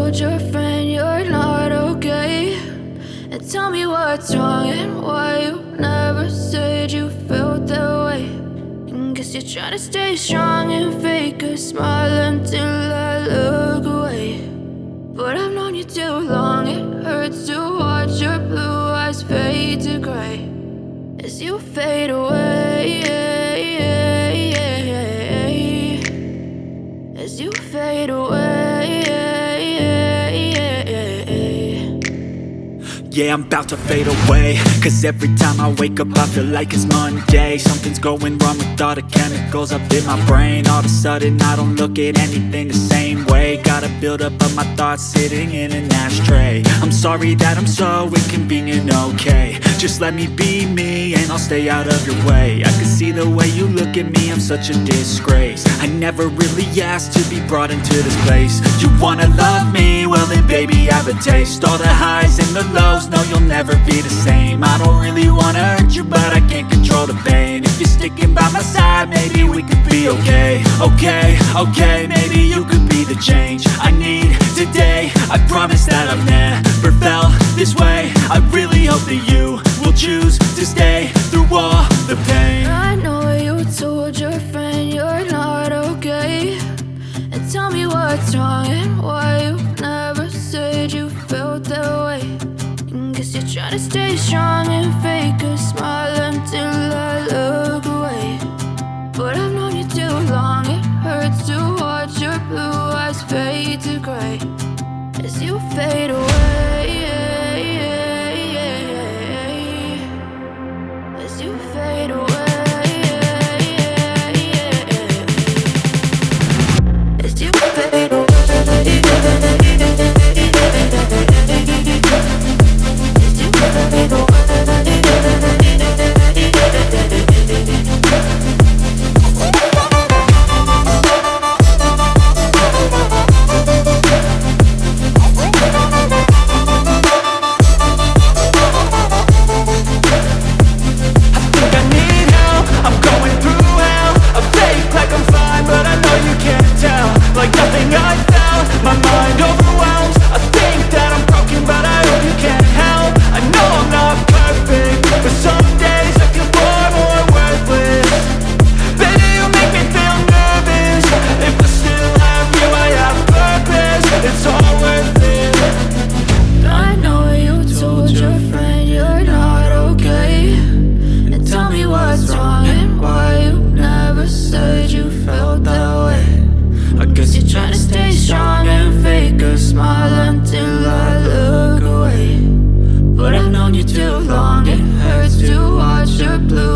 told your friend you're not okay? And tell me what's wrong and why you never said you felt that way. And guess you're trying to stay strong and fake a smile until I look away. But I've known you too long, it hurts to watch your blue eyes fade to gray as you fade away, as you fade away. Yeah, I'm about to fade away, cause every time I wake up I feel like it's Monday. Something's going wrong with all the chemicals up in my brain. All of a sudden I don't look at anything the same way. Gotta build up of my thoughts sitting in an ashtray. I'm sorry that I'm so inconvenient, okay? Just let me be me and I'll stay out of your way. I can see the way you look at me, I'm such a disgrace. I never really asked to be brought into this place. You wanna love me? Well then baby, have a taste. All the highs and the lows, no, you'll never be the same. I don't really wanna hurt you, but I can't control the pain. If you're sticking by my side, maybe we could be okay. Okay, maybe you could be the change I need today. I promise that I've never felt this way. I really hope that you will choose to stay through all the pain. I know you told your friend you're not okay. And tell me what's wrong and why you never said you felt that way. And guess you're trying to stay strong and fake a smile until I look away. But I've known you too long, it hurts to watch your blue eyes fade to gray as you fade away, as you fade away. As you fade away. Too long, it hurts to watch your blue